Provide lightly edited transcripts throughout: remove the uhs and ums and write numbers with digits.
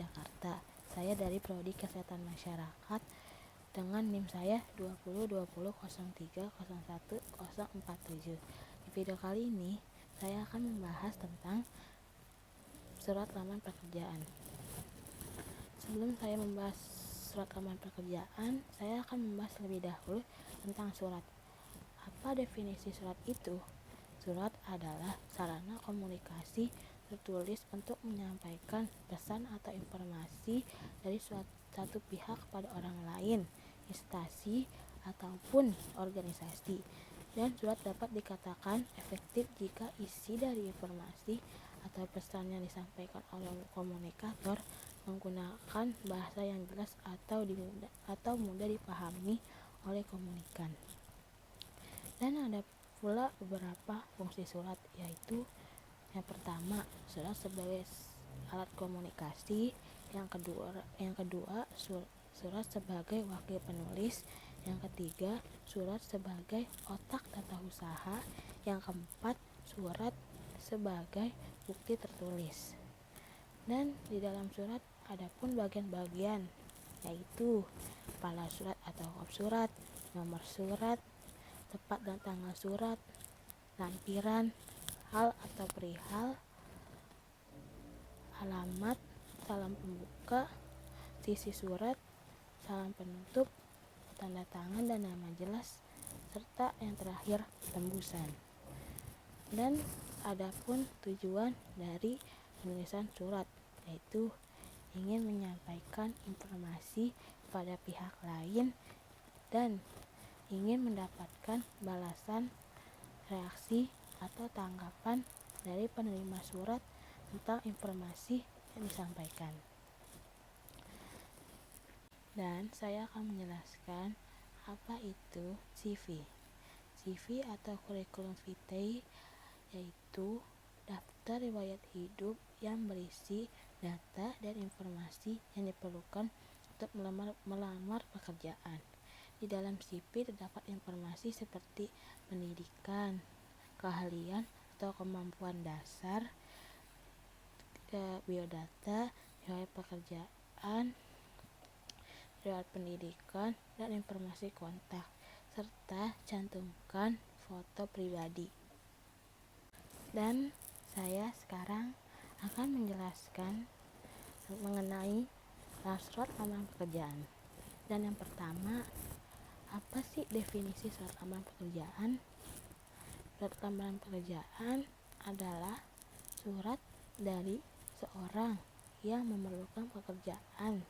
Jakarta. Saya dari Prodi Kesehatan Masyarakat dengan NIM saya 202003010047. Di video kali ini saya akan membahas tentang surat lamar pekerjaan. Sebelum saya membahas surat lamar pekerjaan, saya akan membahas lebih dahulu tentang surat. Apa definisi surat itu? Surat adalah sarana komunikasi tertulis untuk menyampaikan pesan atau informasi dari satu pihak kepada orang lain, instansi, ataupun organisasi. Dan surat dapat dikatakan efektif jika isi dari informasi atau pesan yang disampaikan oleh komunikator menggunakan bahasa yang jelas atau mudah dipahami oleh komunikan. Dan ada pula beberapa fungsi surat, yaitu yang pertama, surat sebagai alat komunikasi. Yang kedua, surat sebagai wakil penulis. Yang ketiga, surat sebagai otak tata usaha. Yang keempat, surat sebagai bukti tertulis. Dan di dalam surat ada pun bagian-bagian, yaitu kepala surat atau kop surat, nomor surat, tepat dan tanggal surat, lampiran, hal atau perihal, alamat, salam pembuka, sisi surat, salam penutup, tanda tangan dan nama jelas, serta yang terakhir tembusan. Dan adapun tujuan dari penulisan surat, yaitu ingin menyampaikan informasi pada pihak lain dan ingin mendapatkan balasan, reaksi, atau tanggapan dari penerima surat tentang informasi yang disampaikan. Dan saya akan menjelaskan apa itu CV. CV atau Curriculum Vitae yaitu daftar riwayat hidup yang berisi data dan informasi yang diperlukan untuk melamar pekerjaan. Di dalam CV terdapat informasi seperti pendidikan, keahlian atau kemampuan dasar, biodata, riwayat pekerjaan, riwayat pendidikan, dan informasi kontak, serta cantumkan foto pribadi. Dan saya sekarang akan menjelaskan mengenai surat lamar pekerjaan. Dan yang pertama, apa sih definisi surat lamaran pekerjaan? Surat lamaran pekerjaan adalah surat dari seorang yang memerlukan pekerjaan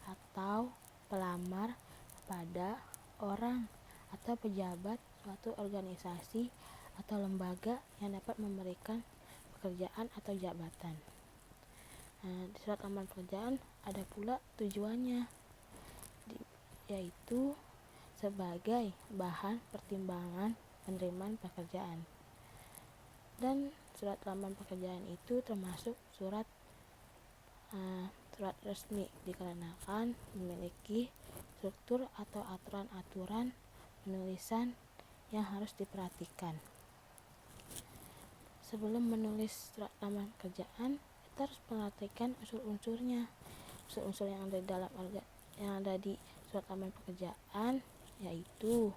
atau pelamar kepada orang atau pejabat suatu organisasi atau lembaga yang dapat memberikan pekerjaan atau jabatan. Di surat lamaran pekerjaan ada pula tujuannya, yaitu sebagai bahan pertimbangan penerimaan pekerjaan. Dan surat lamaran pekerjaan itu termasuk surat resmi dikarenakan memiliki struktur atau aturan-aturan penulisan yang harus diperhatikan. Sebelum menulis surat lamaran pekerjaan, kita harus perhatikan unsur-unsurnya. Unsur-unsur yang ada di surat lamaran pekerjaan yaitu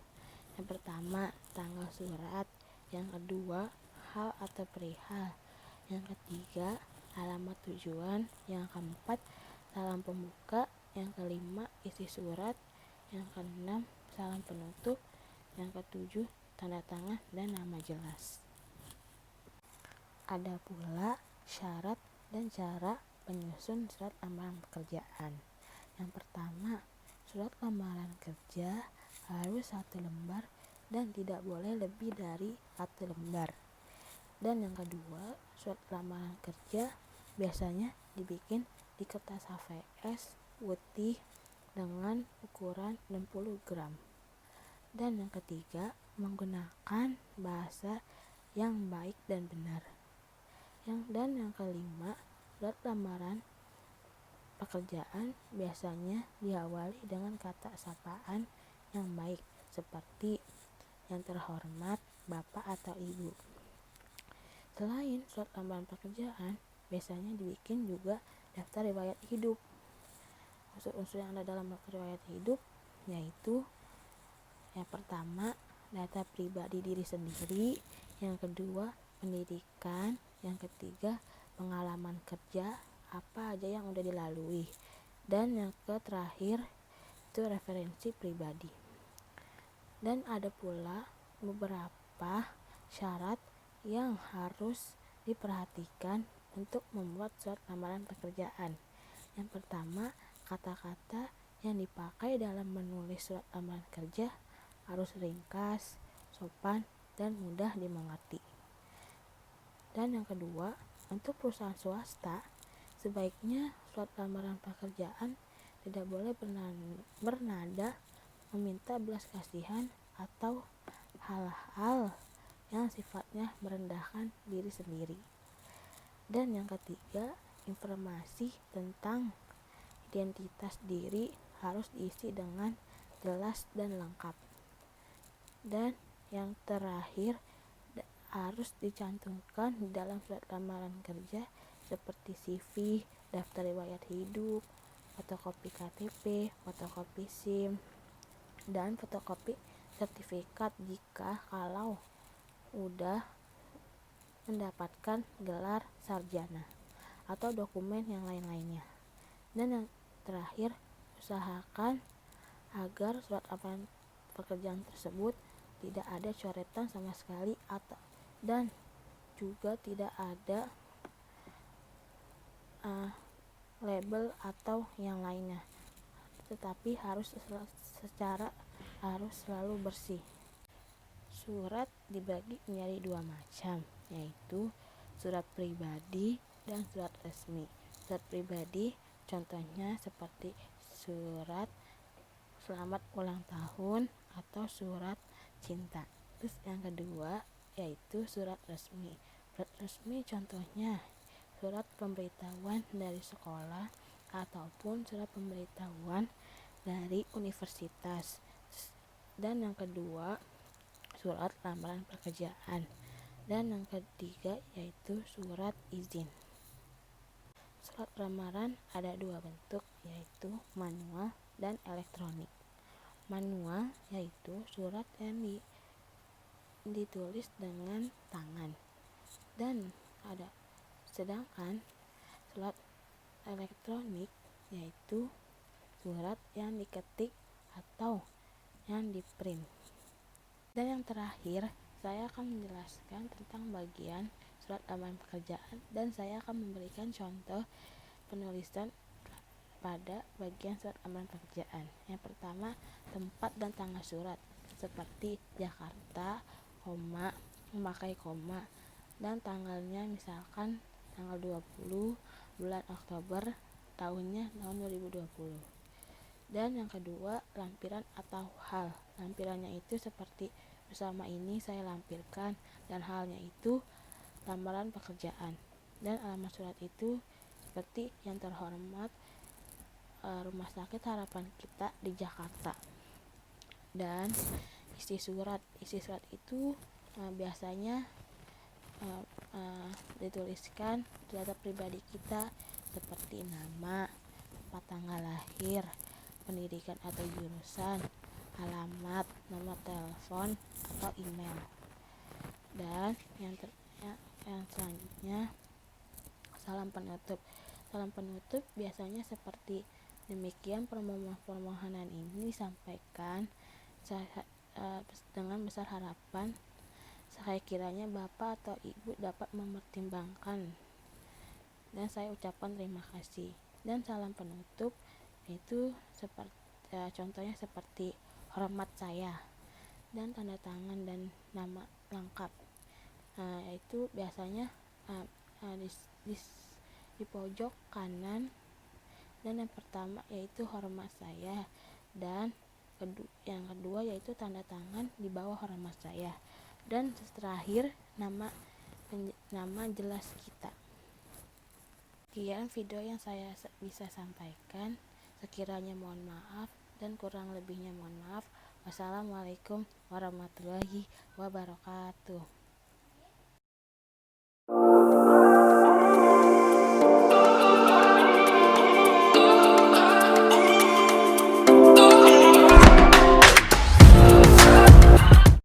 yang pertama, tanggal surat, yang kedua, hal atau perihal, yang ketiga, alamat tujuan, yang keempat, salam pembuka, yang kelima, isi surat, yang keenam, salam penutup, yang ketujuh, tanda tangan dan nama jelas. Ada pula syarat dan cara penyusun surat lamaran pekerjaan. Yang pertama, surat lamaran kerja harus 1 lembar dan tidak boleh lebih dari 1 lembar. Dan yang kedua, surat lamaran kerja biasanya dibikin di kertas HVS putih dengan ukuran 60 gram. Dan yang ketiga, menggunakan bahasa yang baik dan benar. Dan yang kelima, surat lamaran pekerjaan biasanya diawali dengan kata sapaan yang baik, seperti yang terhormat Bapak atau Ibu. Selain surat lamaran pekerjaan, biasanya dibikin juga daftar riwayat hidup. Unsur-unsur yang ada dalam daftar riwayat hidup yaitu yang pertama data pribadi diri sendiri, yang kedua pendidikan, yang ketiga pengalaman kerja apa aja yang udah dilalui, dan yang terakhir itu referensi pribadi. Dan ada pula beberapa syarat yang harus diperhatikan untuk membuat surat lamaran pekerjaan. Yang pertama, kata-kata yang dipakai dalam menulis surat lamaran kerja harus ringkas, sopan, dan mudah dimengerti. Dan yang kedua, untuk perusahaan swasta, sebaiknya surat lamaran pekerjaan tidak boleh bernada meminta belas kasihan atau hal-hal yang sifatnya merendahkan diri sendiri. Dan yang ketiga, informasi tentang identitas diri harus diisi dengan jelas dan lengkap. Dan yang terakhir, harus dicantumkan di dalam surat lamaran kerja seperti CV, daftar riwayat hidup, fotokopi KTP, fotokopi SIM, dan fotokopi sertifikat jika kalau udah mendapatkan gelar sarjana atau dokumen yang lain-lainnya. Dan yang terakhir, usahakan agar surat lamaran pekerjaan tersebut tidak ada coretan sama sekali dan juga tidak ada label atau yang lainnya, tetapi harus selalu bersih. Surat dibagi menjadi dua macam, yaitu surat pribadi dan surat resmi. Surat pribadi contohnya seperti surat selamat ulang tahun atau surat cinta. Terus yang kedua yaitu surat resmi. Surat resmi contohnya surat pemberitahuan dari sekolah ataupun surat pemberitahuan dari universitas. Dan yang kedua surat lamaran pekerjaan. Dan yang ketiga yaitu surat izin. Surat lamaran ada dua bentuk, yaitu manual dan elektronik. Manual yaitu surat yang ditulis dengan tangan, dan sedangkan surat elektronik yaitu surat yang diketik atau yang di-print. Dan yang terakhir, saya akan menjelaskan tentang bagian surat lamaran pekerjaan, dan saya akan memberikan contoh penulisan pada bagian surat lamaran pekerjaan. Yang pertama, tempat dan tanggal surat seperti Jakarta, memakai koma, dan tanggalnya misalkan tanggal 20 bulan Oktober, tahun 2020. Dan yang kedua, lampiran atau hal. Lampirannya itu seperti bersama ini saya lampirkan, dan halnya itu lamaran pekerjaan. Dan alamat surat itu seperti yang terhormat Rumah Sakit Harapan Kita di Jakarta. Dan isi surat itu biasanya dituliskan data pribadi kita seperti nama, tempat tanggal lahir, pendidikan atau jurusan, alamat, nomor telepon atau email. Dan yang selanjutnya, salam penutup. Salam penutup biasanya seperti demikian, permohonan ini disampaikan dengan besar harapan saya kiranya Bapak atau Ibu dapat mempertimbangkan, dan saya ucapkan terima kasih. Dan salam penutup itu contohnya seperti hormat saya, dan tanda tangan dan nama lengkap. Itu biasanya di pojok kanan. Dan yang pertama yaitu hormat saya, dan yang kedua yaitu tanda tangan di bawah hormat saya, dan terakhir nama jelas kita. Sekian video yang saya bisa sampaikan. Sekiranya mohon maaf, dan kurang lebihnya mohon maaf. Wassalamualaikum warahmatullahi wabarakatuh.